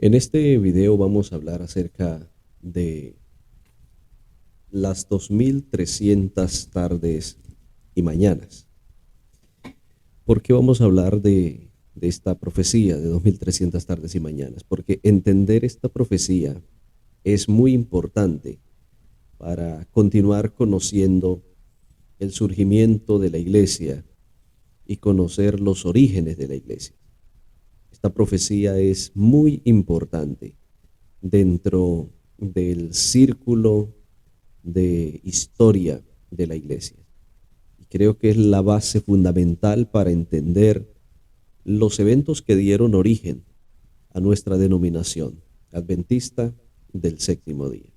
En este video vamos a hablar acerca de las 2300 tardes y mañanas. ¿Por qué vamos a hablar de esta profecía de 2300 tardes y mañanas? Porque entender esta profecía es muy importante para continuar conociendo el surgimiento de la iglesia y conocer los orígenes de la iglesia. Esta profecía es muy importante dentro del círculo de historia de la iglesia. Y creo que es la base fundamental para entender los eventos que dieron origen a nuestra denominación adventista del séptimo día.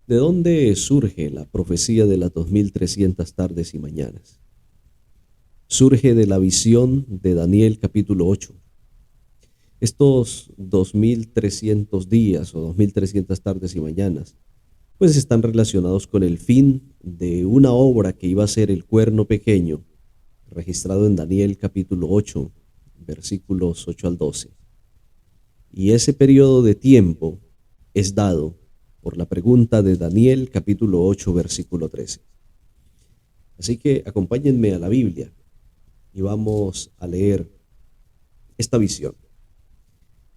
¿De dónde surge la profecía de las 2300 tardes y mañanas? Surge de la visión de Daniel capítulo 8. Estos 2300 días o 2300 tardes y mañanas pues están relacionados con el fin de una obra que iba a ser el cuerno pequeño, registrado en Daniel capítulo 8, versículos 8 al 12. Y ese periodo de tiempo es dado por la pregunta de Daniel capítulo 8, versículo 13. Así que acompáñenme a la Biblia y vamos a leer esta visión.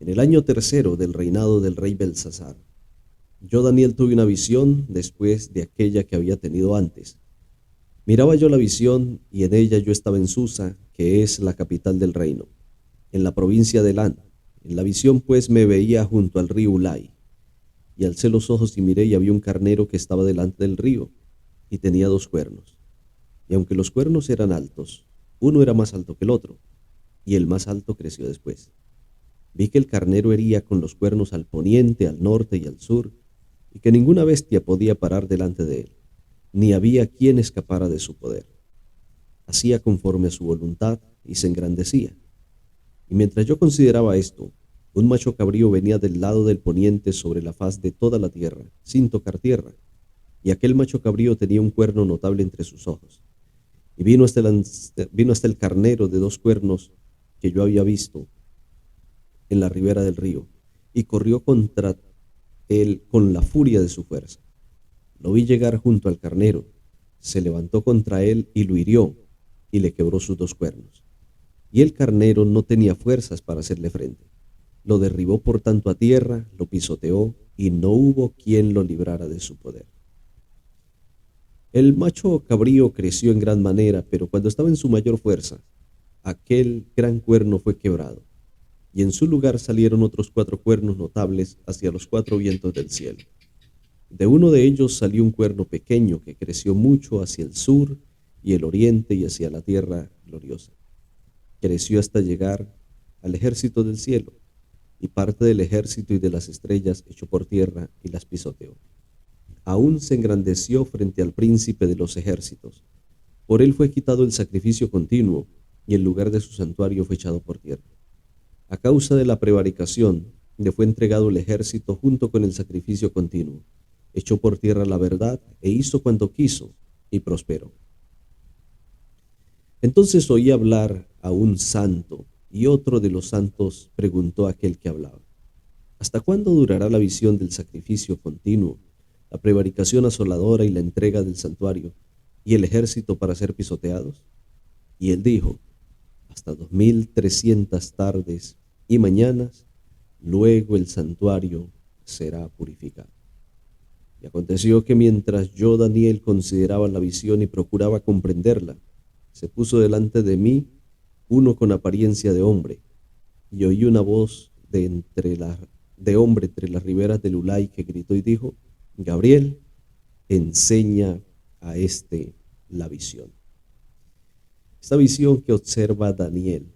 En el año tercero del reinado del rey Belsasar, yo, Daniel, tuve una visión después de aquella que había tenido antes. Miraba yo la visión y en ella yo estaba en Susa, que es la capital del reino, en la provincia de Elán. En la visión pues me veía junto al río Ulai, y alcé los ojos y miré y había un carnero que estaba delante del río, y tenía 2 cuernos. Y aunque los cuernos eran altos, uno era más alto que el otro, y el más alto creció después. Vi que el carnero hería con los cuernos al poniente, al norte y al sur, y que ninguna bestia podía parar delante de él, ni había quien escapara de su poder. Hacía conforme a su voluntad y se engrandecía. Y mientras yo consideraba esto, un macho cabrío venía del lado del poniente sobre la faz de toda la tierra, sin tocar tierra, y aquel macho cabrío tenía un cuerno notable entre sus ojos. Y vino hasta el carnero de 2 cuernos que yo había visto en la ribera del río, y corrió contra él con la furia de su fuerza. Lo vi llegar junto al carnero, se levantó contra él y lo hirió, y le quebró sus 2 cuernos. Y el carnero no tenía fuerzas para hacerle frente. Lo derribó por tanto a tierra, lo pisoteó, y no hubo quien lo librara de su poder. El macho cabrío creció en gran manera, pero cuando estaba en su mayor fuerza, aquel gran cuerno fue quebrado, y en su lugar salieron otros 4 cuernos notables hacia los 4 vientos del cielo. De uno de ellos salió un cuerno pequeño que creció mucho hacia el sur y el oriente y hacia la tierra gloriosa. Creció hasta llegar al ejército del cielo, y parte del ejército y de las estrellas echó por tierra y las pisoteó. Aún se engrandeció frente al príncipe de los ejércitos. Por él fue quitado el sacrificio continuo, y el lugar de su santuario fue echado por tierra. A causa de la prevaricación, le fue entregado el ejército junto con el sacrificio continuo. Echó por tierra la verdad e hizo cuanto quiso, y prosperó. Entonces oí hablar a un santo, y otro de los santos preguntó a aquel que hablaba: ¿hasta cuándo durará la visión del sacrificio continuo, la prevaricación asoladora y la entrega del santuario, y el ejército para ser pisoteados? Y él dijo: hasta 2300 tardes y mañanas, luego el santuario será purificado. Y aconteció que mientras yo, Daniel, consideraba la visión y procuraba comprenderla, se puso delante de mí uno con apariencia de hombre, y oí una voz de hombre entre las riberas del Ulai que gritó y dijo: Gabriel, enseña a este la visión. Esta visión que observa Daniel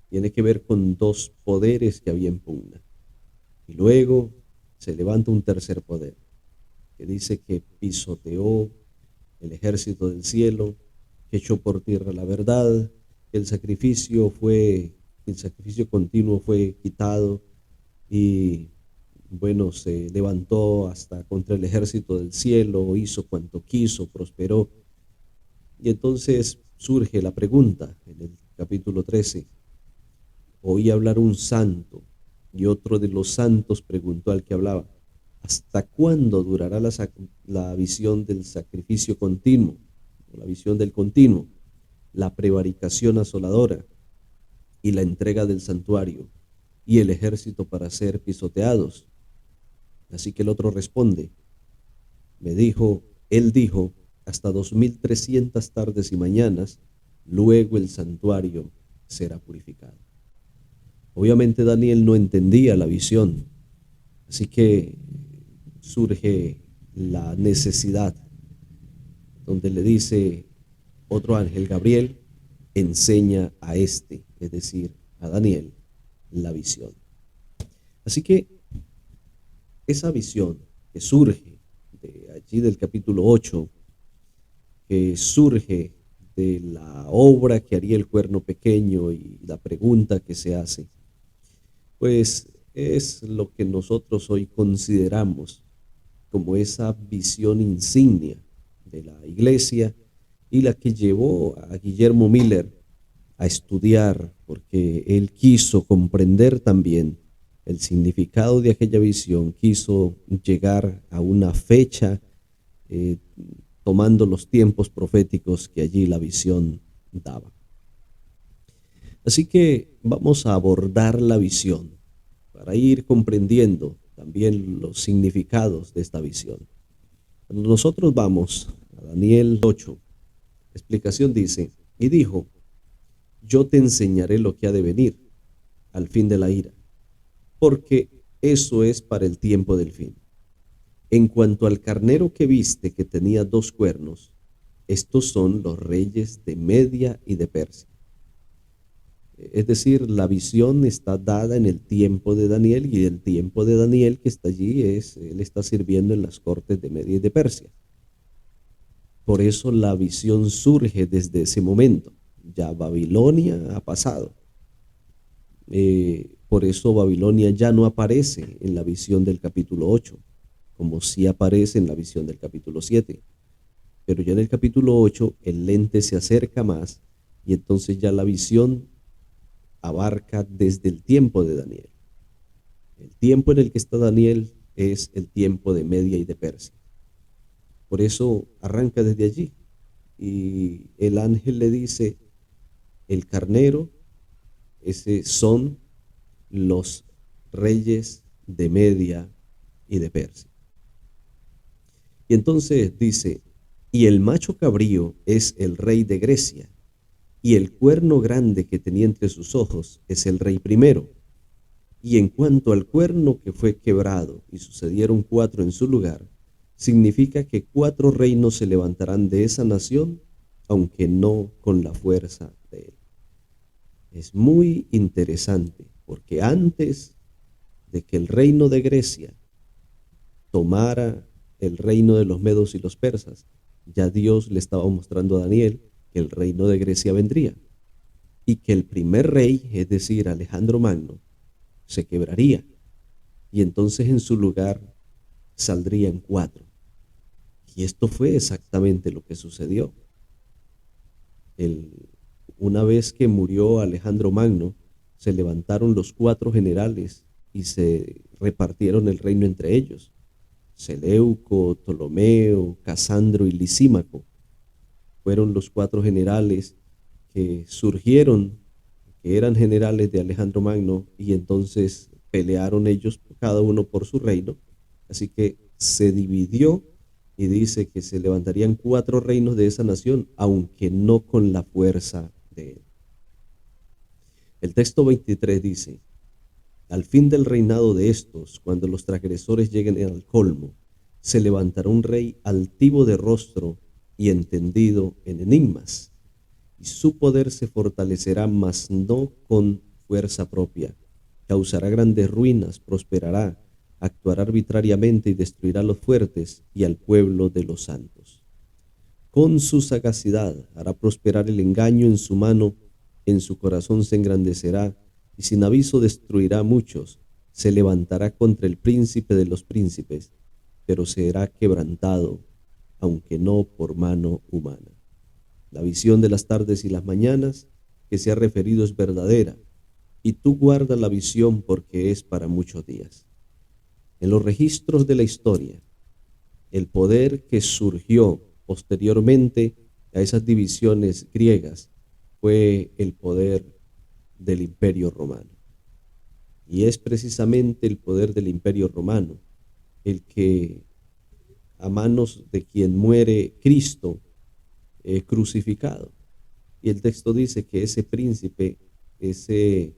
tiene que ver con 2 poderes que había en pugna. Y luego se levanta un tercer poder, que dice que pisoteó el ejército del cielo, que echó por tierra la verdad, que el sacrificio continuo fue quitado, y bueno, se levantó hasta contra el ejército del cielo, hizo cuanto quiso, prosperó. Y entonces surge la pregunta en el capítulo 13. Oí hablar un santo, Y otro de los santos preguntó al que hablaba: ¿hasta cuándo durará la visión del sacrificio continuo, o la visión del continuo, la prevaricación asoladora y la entrega del santuario y el ejército para ser pisoteados? Así que el otro responde, él dijo, hasta 2300 tardes y mañanas, luego el santuario será purificado. Obviamente Daniel no entendía la visión, así que surge la necesidad, donde le dice otro ángel, Gabriel, enseña a este, es decir, a Daniel, la visión. Así que esa visión que surge de allí del capítulo 8, que surge de la obra que haría el cuerno pequeño y la pregunta que se hace, pues es lo que nosotros hoy consideramos como esa visión insignia de la iglesia y la que llevó a Guillermo Miller a estudiar, porque él quiso comprender también el significado de aquella visión, quiso llegar a una fecha, eh, tomando los tiempos proféticos que allí la visión daba. Así que vamos a abordar la visión para ir comprendiendo también los significados de esta visión. Cuando nosotros vamos a Daniel 8, la explicación dice, y dijo, yo te enseñaré lo que ha de venir al fin de la ira, porque eso es para el tiempo del fin. En cuanto al carnero que viste que tenía 2 cuernos, estos son los reyes de Media y de Persia. Es decir, la visión está dada en el tiempo de Daniel, y el tiempo de Daniel que está allí él está sirviendo en las cortes de Media y de Persia. Por eso la visión surge desde ese momento. Ya Babilonia ha pasado. Por eso Babilonia ya no aparece en la visión del capítulo 8, como sí aparece en la visión del capítulo 7. Pero ya en el capítulo 8 el lente se acerca más, y entonces ya la visión abarca desde el tiempo de Daniel. El tiempo en el que está Daniel es el tiempo de Media y de Persia. Por eso arranca desde allí. Y el ángel le dice, el carnero, ese son los reyes de Media y de Persia. Y entonces dice, y el macho cabrío es el rey de Grecia, y el cuerno grande que tenía entre sus ojos es el rey primero. Y en cuanto al cuerno que fue quebrado y sucedieron 4 en su lugar, significa que 4 reinos se levantarán de esa nación, aunque no con la fuerza de él. Es muy interesante, porque antes de que el reino de Grecia tomara el reino de los medos y los persas, ya Dios le estaba mostrando a Daniel que el reino de Grecia vendría y que el primer rey, es decir, Alejandro Magno, se quebraría, y entonces en su lugar saldrían 4. Y esto fue exactamente lo que sucedió. Una vez que murió Alejandro Magno, se levantaron los 4 generales y se repartieron el reino entre ellos. Seleuco, Ptolomeo, Casandro y Lisímaco fueron los 4 generales que surgieron, que eran generales de Alejandro Magno, y entonces pelearon ellos cada uno por su reino. Así que se dividió, y dice que se levantarían 4 reinos de esa nación, aunque no con la fuerza de él. El texto 23 dice, al fin del reinado de estos, cuando los transgresores lleguen al colmo, se levantará un rey altivo de rostro y entendido en enigmas, y su poder se fortalecerá, mas no con fuerza propia. Causará grandes ruinas, prosperará, actuará arbitrariamente y destruirá a los fuertes y al pueblo de los santos. Con su sagacidad hará prosperar el engaño en su mano, en su corazón se engrandecerá, y sin aviso destruirá a muchos. Se levantará contra el príncipe de los príncipes, pero será quebrantado, aunque no por mano humana. La visión de las tardes y las mañanas que se ha referido es verdadera, y tú guarda la visión porque es para muchos días. En los registros de la historia, el poder que surgió posteriormente a esas divisiones griegas fue el poder del Imperio Romano. Y es precisamente el poder del Imperio Romano el que, a manos de quien muere Cristo crucificado. Y el texto dice que ese príncipe, ese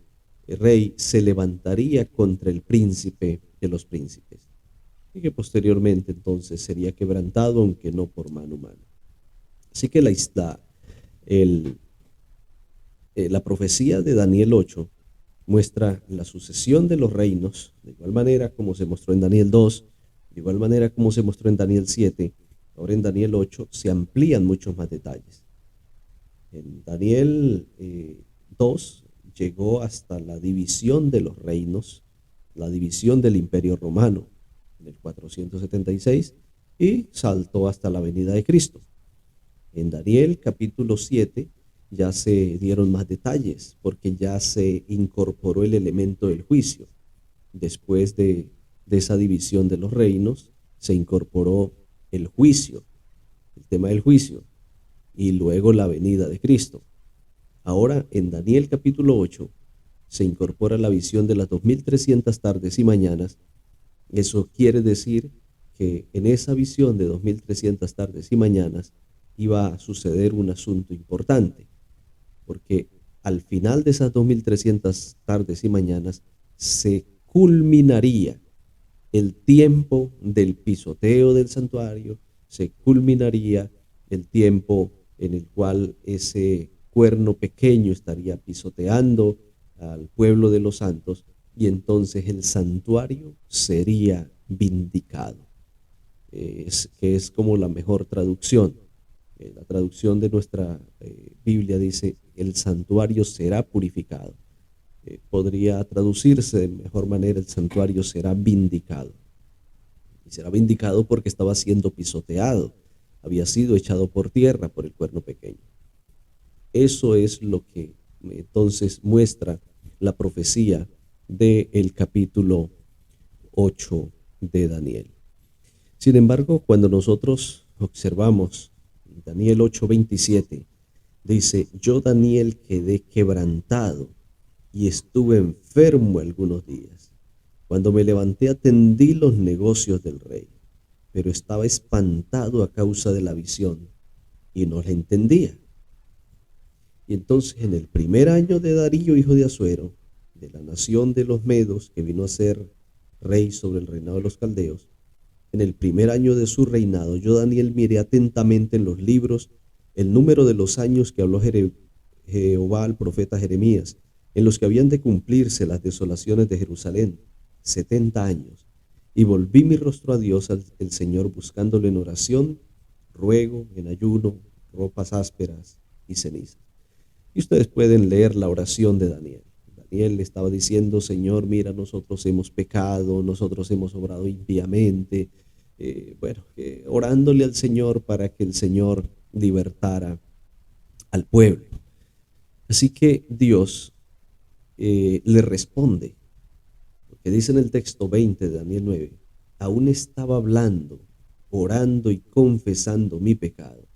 rey, se levantaría contra el príncipe de los príncipes. Y que posteriormente entonces sería quebrantado, aunque no por mano humana. Así que la profecía de Daniel 8 muestra la sucesión de los reinos, de igual manera como se mostró en Daniel 2, de igual manera como se mostró en Daniel 7, ahora en Daniel 8 se amplían muchos más detalles. En Daniel 2 llegó hasta la división de los reinos, la división del Imperio Romano en el 476 y saltó hasta la venida de Cristo. En Daniel capítulo 7 ya se dieron más detalles porque ya se incorporó el elemento del juicio. Después de esa división de los reinos se incorporó el juicio, el tema del juicio y luego la venida de Cristo. Ahora en Daniel capítulo 8 se incorpora la visión de las 2300 tardes y mañanas. Eso quiere decir que en esa visión de 2300 tardes y mañanas iba a suceder un asunto importante, porque al final de esas 2300 tardes y mañanas se culminaría el tiempo del pisoteo del santuario, se culminaría el tiempo en el cual ese cuerno pequeño estaría pisoteando al pueblo de los santos y entonces el santuario sería vindicado. Que es como la mejor traducción. La traducción de nuestra Biblia dice, el santuario será purificado. Podría traducirse de mejor manera, el santuario será vindicado. Y será vindicado porque estaba siendo pisoteado, había sido echado por tierra por el cuerno pequeño. Eso es lo que entonces muestra la profecía del capítulo 8 de Daniel. Sin embargo, cuando nosotros observamos Daniel 8:27, dice, yo Daniel quedé quebrantado y estuve enfermo algunos días. Cuando me levanté atendí los negocios del rey, pero estaba espantado a causa de la visión y no la entendía. Y entonces en el primer año de Darío, hijo de Asuero, de la nación de los Medos, que vino a ser rey sobre el reinado de los caldeos, en el primer año de su reinado, yo Daniel miré atentamente en los libros el número de los años que habló Jehová al profeta Jeremías, en los que habían de cumplirse las desolaciones de Jerusalén, 70 años. Y volví mi rostro a Dios, el Señor, buscándolo en oración, ruego, en ayuno, ropas ásperas y cenizas. Y ustedes pueden leer la oración de Daniel. Daniel le estaba diciendo, Señor, mira, nosotros hemos pecado, nosotros hemos obrado impíamente, orándole al Señor para que el Señor libertara al pueblo. Así que Dios le responde, porque dice en el texto 20 de Daniel 9, aún estaba hablando, orando y confesando mi pecado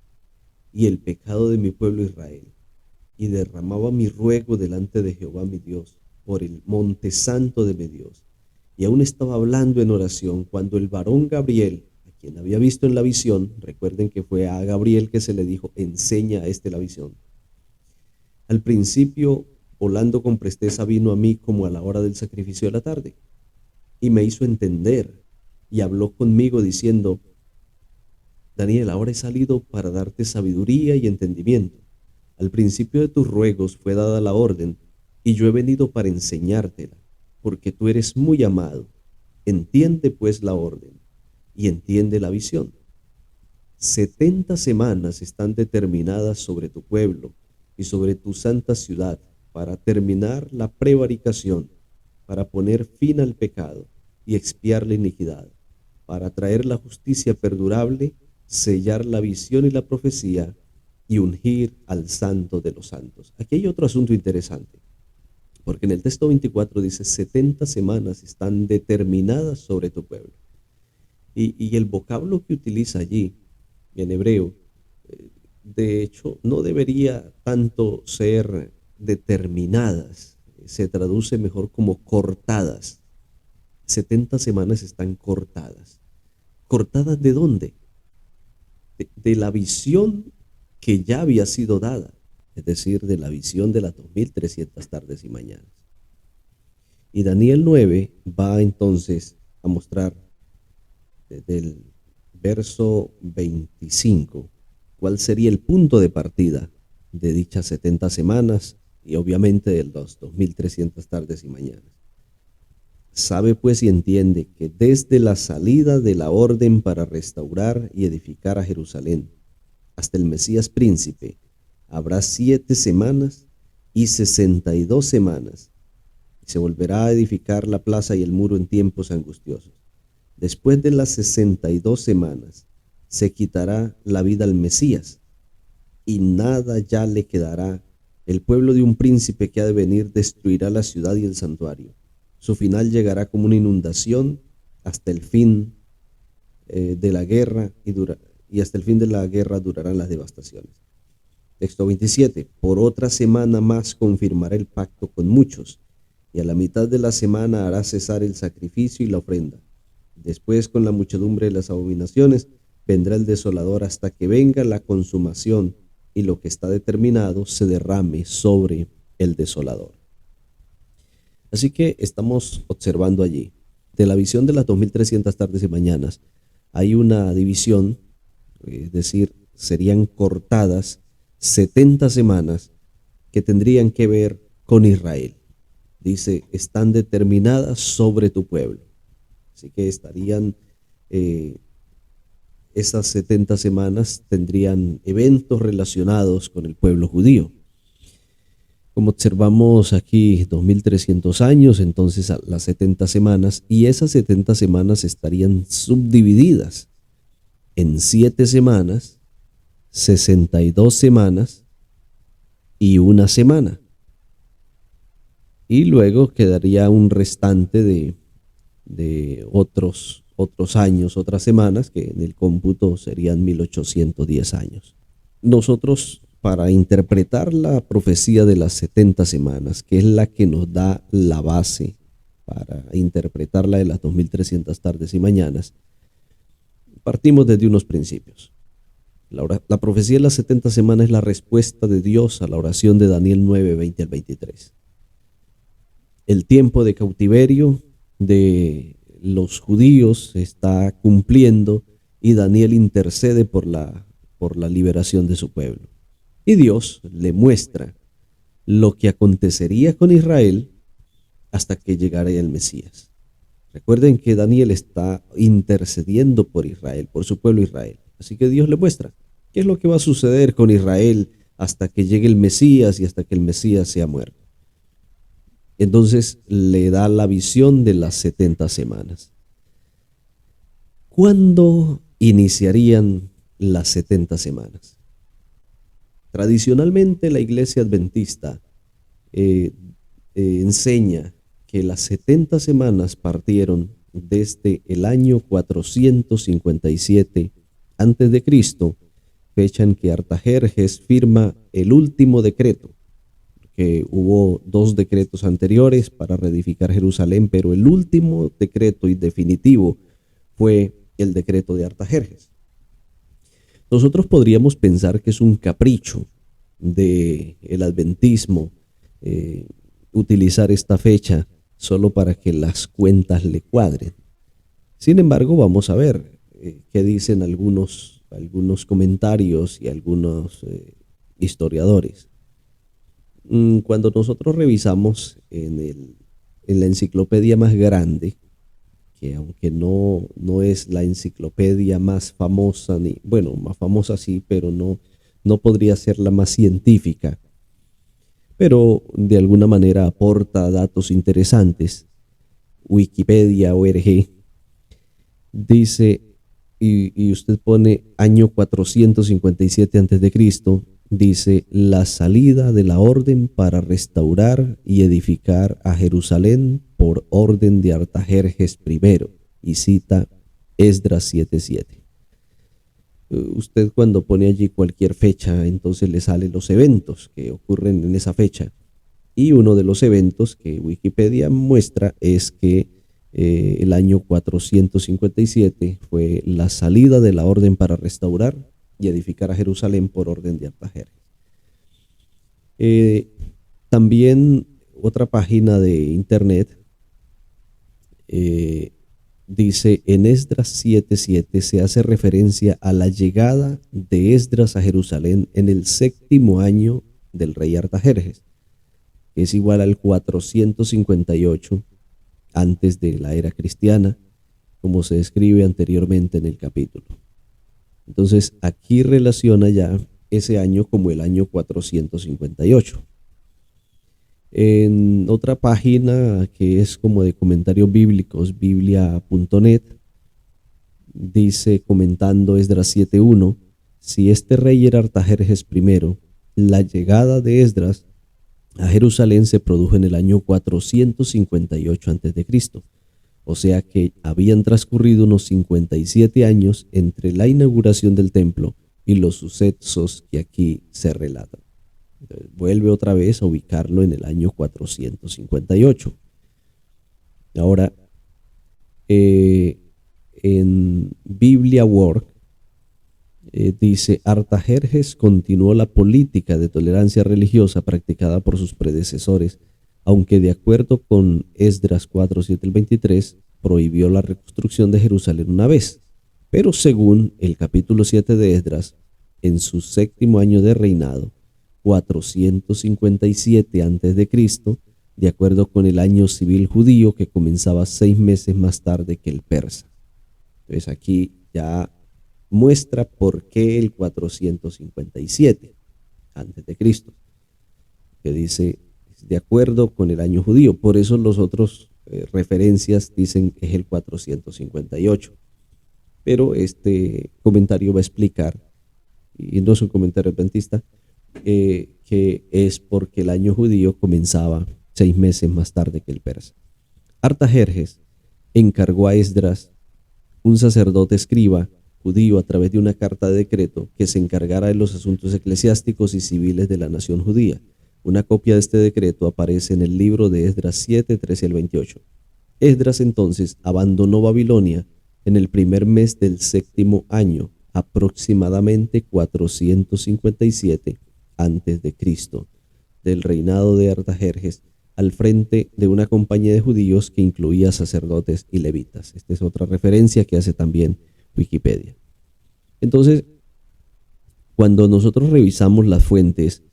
y el pecado de mi pueblo Israel, y derramaba mi ruego delante de Jehová mi Dios, por el monte santo de mi Dios. Y aún estaba hablando en oración cuando el varón Gabriel, a quien había visto en la visión, recuerden que fue a Gabriel que se le dijo, enseña a la visión. Al principio, volando con presteza, vino a mí como a la hora del sacrificio de la tarde, y me hizo entender, y habló conmigo diciendo, Daniel, ahora he salido para darte sabiduría y entendimiento. Al principio de tus ruegos fue dada la orden, y yo he venido para enseñártela, porque tú eres muy amado. Entiende pues la orden, y entiende la visión. 70 semanas están determinadas sobre tu pueblo y sobre tu santa ciudad, para terminar la prevaricación, para poner fin al pecado y expiar la iniquidad, para traer la justicia perdurable, sellar la visión y la profecía, y ungir al santo de los santos. Aquí hay otro asunto interesante. Porque en el texto 24 dice, 70 semanas están determinadas sobre tu pueblo. Y el vocablo que utiliza allí, en hebreo, de hecho, no debería tanto ser determinadas, se traduce mejor como cortadas. 70 semanas están cortadas. ¿Cortadas de dónde? De la visión que ya había sido dada, es decir, de la visión de las 2300 tardes y mañanas. Y Daniel 9 va entonces a mostrar desde el verso 25 cuál sería el punto de partida de dichas 70 semanas y obviamente de las 2300 tardes y mañanas. Sabe pues y entiende que desde la salida de la orden para restaurar y edificar a Jerusalén hasta el Mesías príncipe habrá 7 semanas y 62 semanas. Y se volverá a edificar la plaza y el muro en tiempos angustiosos. Después de las 62 semanas se quitará la vida al Mesías y nada ya le quedará. El pueblo de un príncipe que ha de venir destruirá la ciudad y el santuario. Su final llegará como una inundación hasta el fin de la guerra y hasta el fin de la guerra durarán las devastaciones. Texto 27. Por otra semana más confirmará el pacto con muchos y a la mitad de la semana hará cesar el sacrificio y la ofrenda. Después, con la muchedumbre de las abominaciones, vendrá el desolador hasta que venga la consumación y lo que está determinado se derrame sobre el desolador. Así que estamos observando allí, de la visión de las 2300 tardes y mañanas, hay una división, es decir, serían cortadas 70 semanas que tendrían que ver con Israel. Dice, están determinadas sobre tu pueblo. Así que estarían, esas 70 semanas tendrían eventos relacionados con el pueblo judío. Como observamos aquí, 2300 años, entonces a las 70 semanas, y esas 70 semanas estarían subdivididas en 7 semanas, 62 semanas y una semana. Y luego quedaría un restante de otros años, otras semanas, que en el cómputo serían 1810 años. Nosotros, para interpretar la profecía de las 70 semanas, que es la que nos da la base para interpretar la de las 2300 tardes y mañanas, partimos desde unos principios. La profecía de las 70 semanas es la respuesta de Dios a la oración de Daniel 9, 20 al 23. El tiempo de cautiverio de los judíos se está cumpliendo y Daniel intercede por la liberación de su pueblo. Y Dios le muestra lo que acontecería con Israel hasta que llegara el Mesías. Recuerden que Daniel está intercediendo por Israel, por su pueblo Israel. Así que Dios le muestra qué es lo que va a suceder con Israel hasta que llegue el Mesías y hasta que el Mesías sea muerto. Entonces le da la visión de las 70 semanas. ¿Cuándo iniciarían las 70 semanas? Tradicionalmente la iglesia adventista enseña que las 70 semanas partieron desde el año 457 antes de Cristo, fecha en que Artajerjes firma el último decreto, que hubo 2 decretos anteriores para reedificar Jerusalén, pero el último decreto y definitivo fue el decreto de Artajerjes. Nosotros podríamos pensar que es un capricho del adventismo utilizar esta fecha solo para que las cuentas le cuadren. Sin embargo, vamos a ver qué dicen algunos comentarios y algunos historiadores. Cuando nosotros revisamos en la enciclopedia más grande, que aunque no es la enciclopedia más famosa, más famosa sí, pero no podría ser la más científica, pero de alguna manera aporta datos interesantes. Wikipedia ORG dice, y usted pone año 457 a.C., dice la salida de la orden para restaurar y edificar a Jerusalén por orden de Artajerjes I, y cita Esdras 7:7. Usted cuando pone allí cualquier fecha, entonces le salen los eventos que ocurren en esa fecha. Y uno de los eventos que Wikipedia muestra es que el año 457 fue la salida de la orden para restaurar y edificar a Jerusalén por orden de Artajerjes. También otra página de internet dice, en Esdras 7:7 se hace referencia a la llegada de Esdras a Jerusalén en el 7º año del rey Artajerjes, que es igual al 458 antes de la era cristiana, como se describe anteriormente en el capítulo. Entonces, aquí relaciona ya ese año como el año 458. En otra página que es como de comentarios bíblicos, biblia.net, dice, comentando Esdras 7:1, si este rey era Artajerjes I, la llegada de Esdras a Jerusalén se produjo en el año 458 a.C., o sea que habían transcurrido unos 57 años entre la inauguración del templo y los sucesos que aquí se relatan. Entonces, vuelve otra vez a ubicarlo en el año 458. Ahora, en Biblia Work, dice, Artajerjes continuó la política de tolerancia religiosa practicada por sus predecesores, aunque de acuerdo con Esdras 4:7-23, prohibió la reconstrucción de Jerusalén una vez. Pero según el capítulo 7 de Esdras, en su 7º año de reinado, 457 a.C., de acuerdo con el año civil judío que comenzaba 6 meses más tarde que el persa. Entonces aquí ya muestra por qué el 457 a.C., que dice de acuerdo con el año judío. Por eso los otros referencias dicen que es el 458. Pero este comentario va a explicar, y no es un comentario adventista, que es porque el año judío comenzaba 6 meses más tarde que el persa. Artajerjes encargó a Esdras, un sacerdote escriba judío, a través de una carta de decreto, que se encargara de los asuntos eclesiásticos y civiles de la nación judía. Una copia de este decreto aparece en el libro de Esdras 7:13-28. Esdras entonces abandonó Babilonia en el primer mes del 7º año, aproximadamente 457 a.C., del reinado de Artajerjes, al frente de una compañía de judíos que incluía sacerdotes y levitas. Esta es otra referencia que hace también Wikipedia. Entonces, cuando nosotros revisamos las fuentes,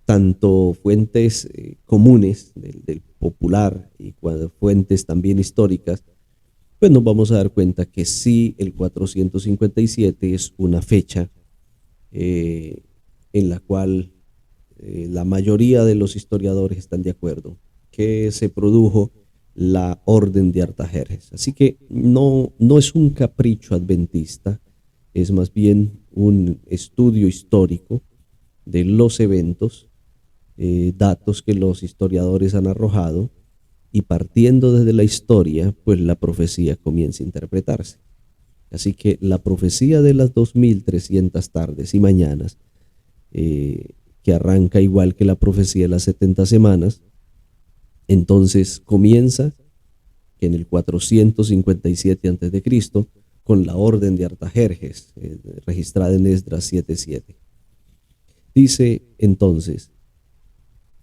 tanto fuentes comunes del popular y fuentes también históricas, pues nos vamos a dar cuenta que sí, el 457 es una fecha en la cual la mayoría de los historiadores están de acuerdo que se produjo la orden de Artajerjes. Así que no es un capricho adventista, es más bien un estudio histórico de los eventos, datos que los historiadores han arrojado, y partiendo desde la historia, pues la profecía comienza a interpretarse. Así que la profecía de las 2300 tardes y mañanas, que arranca igual que la profecía de las 70 semanas, entonces comienza en el 457 a.C. con la orden de Artajerjes, registrada en Esdras 7:7. Dice entonces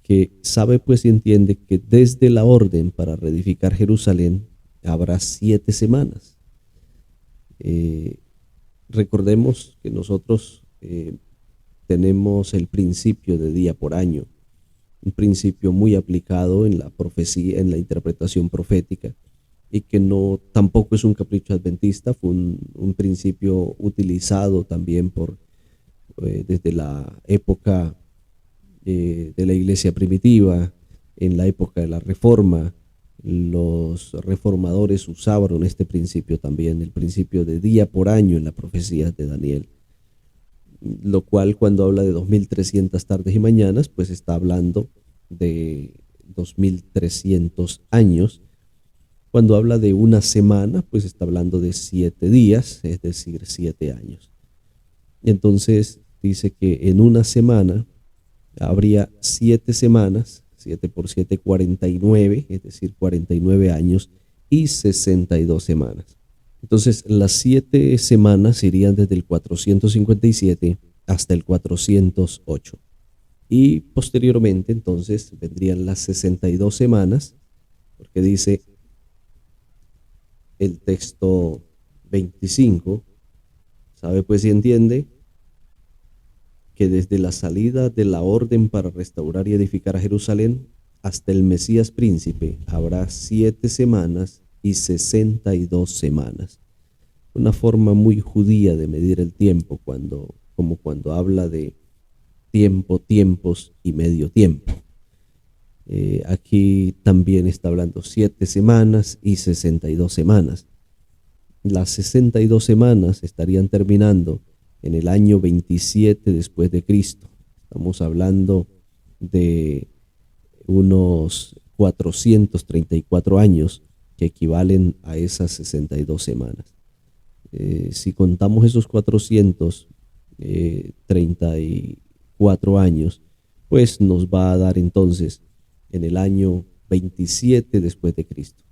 que sabe pues y entiende que desde la orden para reedificar Jerusalén habrá 7 semanas. Recordemos que nosotros tenemos el principio de día por año, un principio muy aplicado en la profecía, en la interpretación profética, y que no tampoco es un capricho adventista, fue un principio utilizado también desde la época de la iglesia primitiva, en la época de la Reforma. Los reformadores usaron este principio también, el principio de día por año en la profecía de Daniel. lo cual cuando habla de 2300 tardes y mañanas, pues está hablando de 2300 años. Cuando habla de una semana, pues está hablando de 7 días, es decir, 7 años. Entonces dice que en una semana habría 7 semanas, 7 por 7, 49, es decir, 49 años y 62 semanas. Entonces las 7 semanas irían desde el 457 hasta el 408. Y posteriormente entonces vendrían las 62 semanas, porque dice el texto 25, sabe pues y entiende que desde la salida de la orden para restaurar y edificar a Jerusalén hasta el Mesías príncipe habrá 7 semanas y 62 semanas. Una forma muy judía de medir el tiempo, como cuando habla de tiempo, tiempos y medio tiempo. Aquí también está hablando 7 semanas y 62 semanas. Las 62 semanas estarían terminando en el año 27 después de Cristo. Estamos hablando de unos 434 años que equivalen a esas 62 semanas. Si contamos esos 434 años, pues nos va a dar entonces en el año 27 después de Cristo,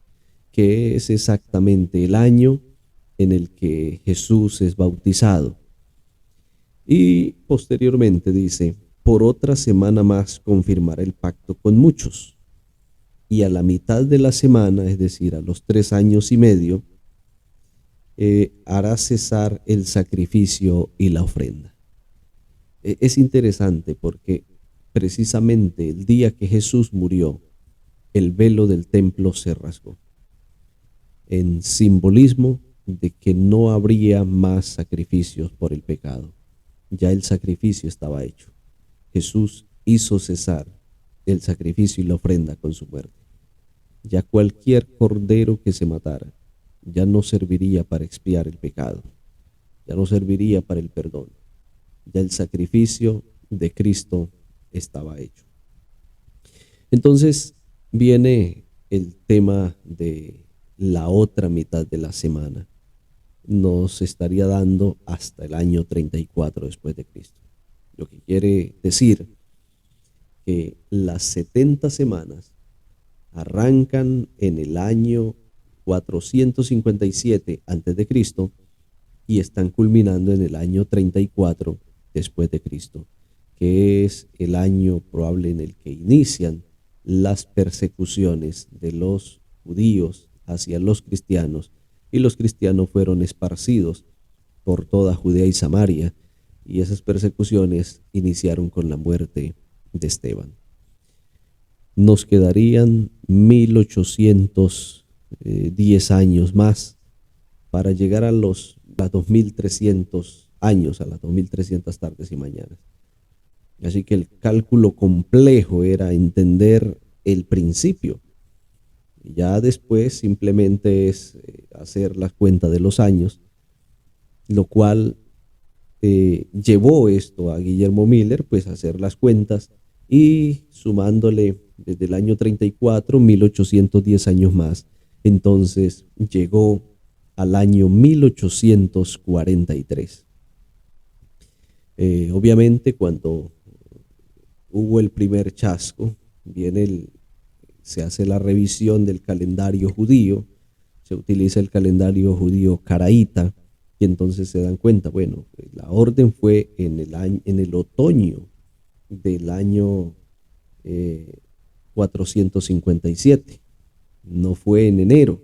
que es exactamente el año en el que Jesús es bautizado. Y posteriormente dice, por otra semana más confirmará el pacto con muchos. Y a la mitad de la semana, es decir, a los 3 años y medio, hará cesar el sacrificio y la ofrenda. Es interesante porque precisamente el día que Jesús murió, el velo del templo se rasgó, en simbolismo de que no habría más sacrificios por el pecado. Ya el sacrificio estaba hecho. Jesús hizo cesar el sacrificio y la ofrenda con su muerte. Ya cualquier cordero que se matara ya no serviría para expiar el pecado, ya no serviría para el perdón. Ya el sacrificio de Cristo estaba hecho. Entonces viene el tema de la otra mitad de la semana. Nos estaría dando hasta el año 34 después de Cristo. Lo que quiere decir que las 70 semanas arrancan en el año 457 antes de Cristo y están culminando en el año 34 después de Cristo, que es el año probable en el que inician las persecuciones de los judíos hacia los cristianos, y los cristianos fueron esparcidos por toda Judea y Samaria, y esas persecuciones iniciaron con la muerte de Esteban. Nos quedarían 1810 años más para llegar a los 2300 años, a las 2300 tardes y mañanas. Así que el cálculo complejo era entender el principio. Ya después simplemente es hacer la cuenta de los años, lo cual llevó esto a Guillermo Miller, pues a hacer las cuentas y sumándole desde el año 34, 1810 años más. Entonces llegó al año 1843. Obviamente cuando hubo el primer chasco, se hace la revisión del calendario judío, se utiliza el calendario judío caraíta, y entonces se dan cuenta, bueno, la orden fue en el otoño del año 457, no fue en enero.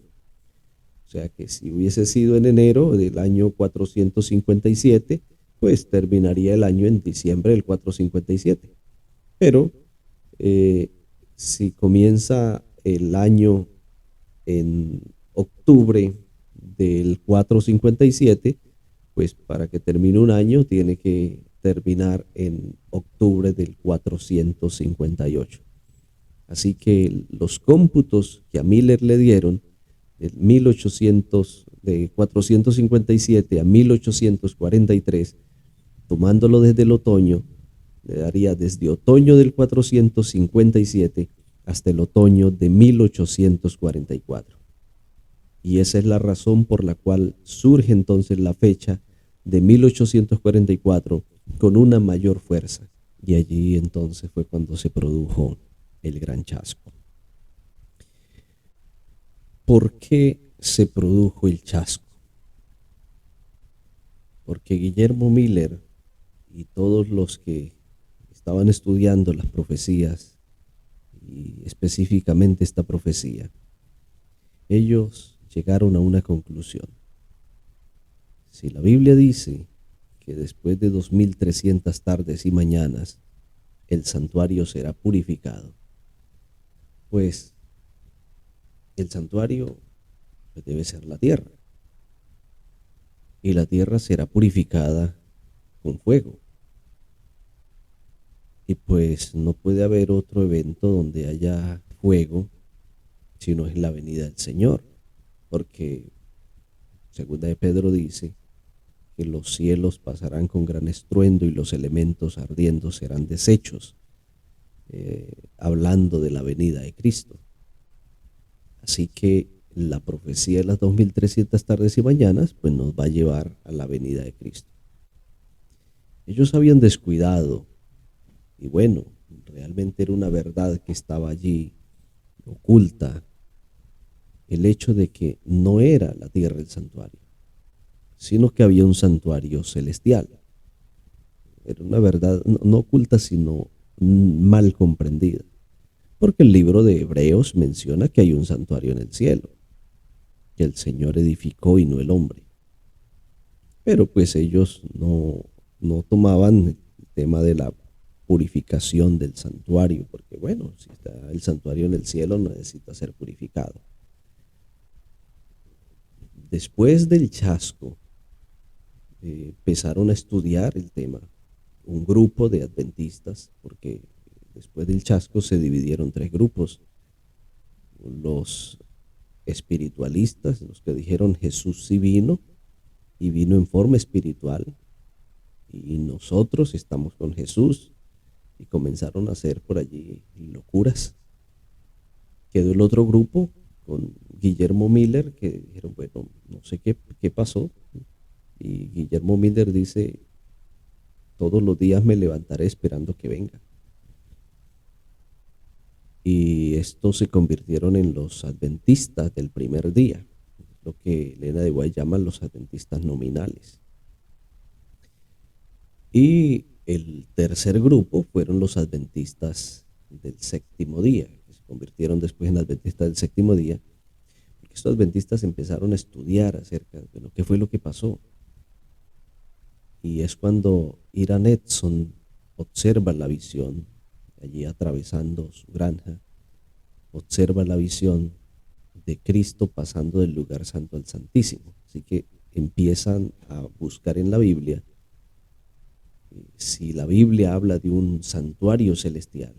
O sea que si hubiese sido en enero del año 457, pues terminaría el año en diciembre del 457. Pero si comienza el año en octubre del 457, pues para que termine un año tiene que terminar en octubre del 458. Así que los cómputos que a Miller le dieron de 457 a 1843 tomándolo desde el otoño, le daría desde otoño del 457 hasta el otoño de 1844. Y esa es la razón por la cual surge entonces la fecha de 1844 con una mayor fuerza. Y allí entonces fue cuando se produjo el gran chasco. ¿Por qué se produjo el chasco? Porque Guillermo Miller y todos los que estaban estudiando las profecías, y específicamente esta profecía, ellos llegaron a una conclusión. Si la Biblia dice que después de 2300 tardes y mañanas el santuario será purificado, pues el santuario debe ser la tierra, y la tierra será purificada con fuego. Y pues no puede haber otro evento donde haya fuego si no es la venida del Señor, porque segunda de Pedro dice que los cielos pasarán con gran estruendo y los elementos ardiendo serán deshechos, hablando de la venida de Cristo. Así que la profecía de las 2300 tardes y mañanas pues nos va a llevar a la venida de Cristo. Ellos habían descuidado, y bueno, realmente era una verdad que estaba allí oculta, el hecho de que no era la tierra el santuario, sino que había un santuario celestial. Era una verdad no oculta, sino mal comprendida, porque el libro de Hebreos menciona que hay un santuario en el cielo, que el Señor edificó y no el hombre. Pero pues ellos no tomaban el tema de la purificación del santuario, porque bueno, si está el santuario en el cielo no necesita ser purificado. Después del chasco, empezaron a estudiar el tema, un grupo de adventistas, porque después del chasco se dividieron tres grupos: los espiritualistas, los que dijeron Jesús sí vino y vino en forma espiritual, y nosotros estamos con Jesús, y comenzaron a hacer por allí locuras. Quedó el otro grupo con Guillermo Miller, que dijeron, bueno, no sé qué pasó, y Guillermo Miller dice, todos los días me levantaré esperando que venga. Y estos se convirtieron en los adventistas del primer día, lo que Elena de White llama los adventistas nominales. Y el tercer grupo fueron los adventistas del séptimo día, que se convirtieron después en adventistas del séptimo día, porque estos adventistas empezaron a estudiar acerca de, bueno, qué fue lo que pasó. Y es cuando Iran Edson observa la visión, allí atravesando su granja, observa la visión de Cristo pasando del lugar santo al santísimo. Así que empiezan a buscar en la Biblia si la Biblia habla de un santuario celestial.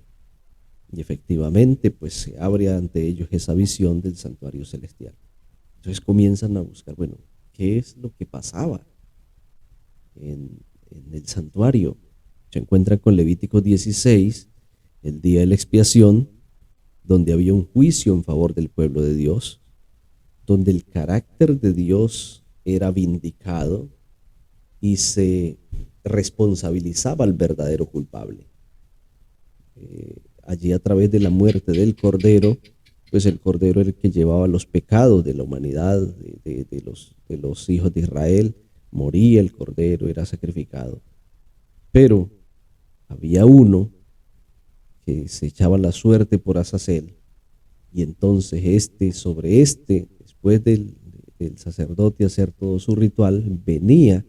Y efectivamente, pues se abre ante ellos esa visión del santuario celestial. Entonces comienzan a buscar, bueno, ¿qué es lo que pasaba en el santuario? Se encuentran con Levítico 16, el día de la expiación, donde había un juicio en favor del pueblo de Dios, donde el carácter de Dios era vindicado y se responsabilizaba al verdadero culpable. Allí, a través de la muerte del Cordero, pues el Cordero era el que llevaba los pecados de la humanidad, de los hijos de Israel. Moría el Cordero, era sacrificado. Pero había uno que se echaba la suerte por Azazel, y entonces después del sacerdote hacer todo su ritual, venía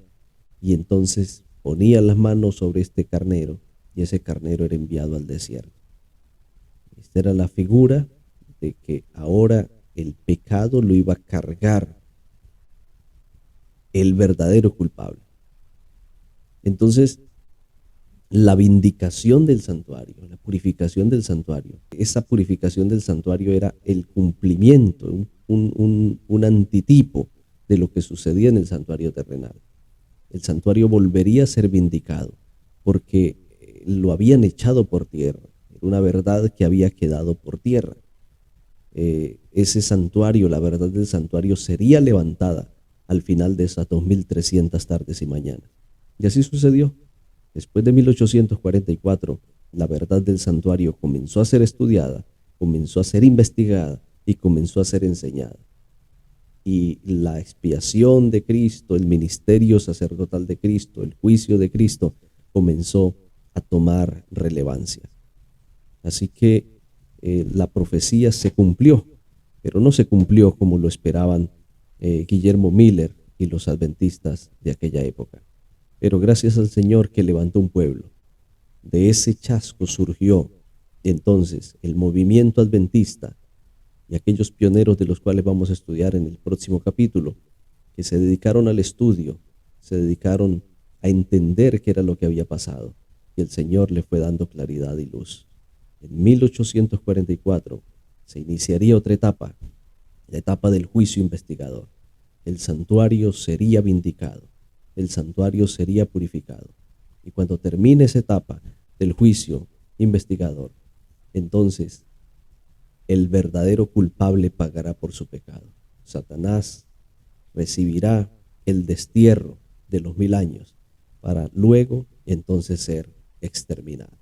y entonces ponía las manos sobre este carnero, y ese carnero era enviado al desierto. Esta era la figura de que ahora el pecado lo iba a cargar el verdadero culpable. Entonces, la vindicación del santuario, la purificación del santuario, esa purificación del santuario era el cumplimiento, un antitipo de lo que sucedía en el santuario terrenal. El santuario volvería a ser vindicado porque lo habían echado por tierra. Era una verdad que había quedado por tierra. Ese santuario, la verdad del santuario, sería levantada al final de esas 2300 tardes y mañanas. Y así sucedió. Después de 1844, la verdad del santuario comenzó a ser estudiada, comenzó a ser investigada y comenzó a ser enseñada. Y la expiación de Cristo, el ministerio sacerdotal de Cristo, el juicio de Cristo, comenzó a tomar relevancia. Así que la profecía se cumplió, pero no se cumplió como lo esperaban Guillermo Miller y los adventistas de aquella época. Pero gracias al Señor que levantó un pueblo. De ese chasco surgió entonces el movimiento adventista y aquellos pioneros de los cuales vamos a estudiar en el próximo capítulo, que se dedicaron al estudio, se dedicaron a entender qué era lo que había pasado, y el Señor le fue dando claridad y luz. En 1844 se iniciaría otra etapa, la etapa del juicio investigador. El santuario sería vindicado, el santuario sería purificado. Y cuando termine esa etapa del juicio investigador, entonces el verdadero culpable pagará por su pecado. Satanás recibirá el destierro de los 1000 años para luego entonces ser exterminado.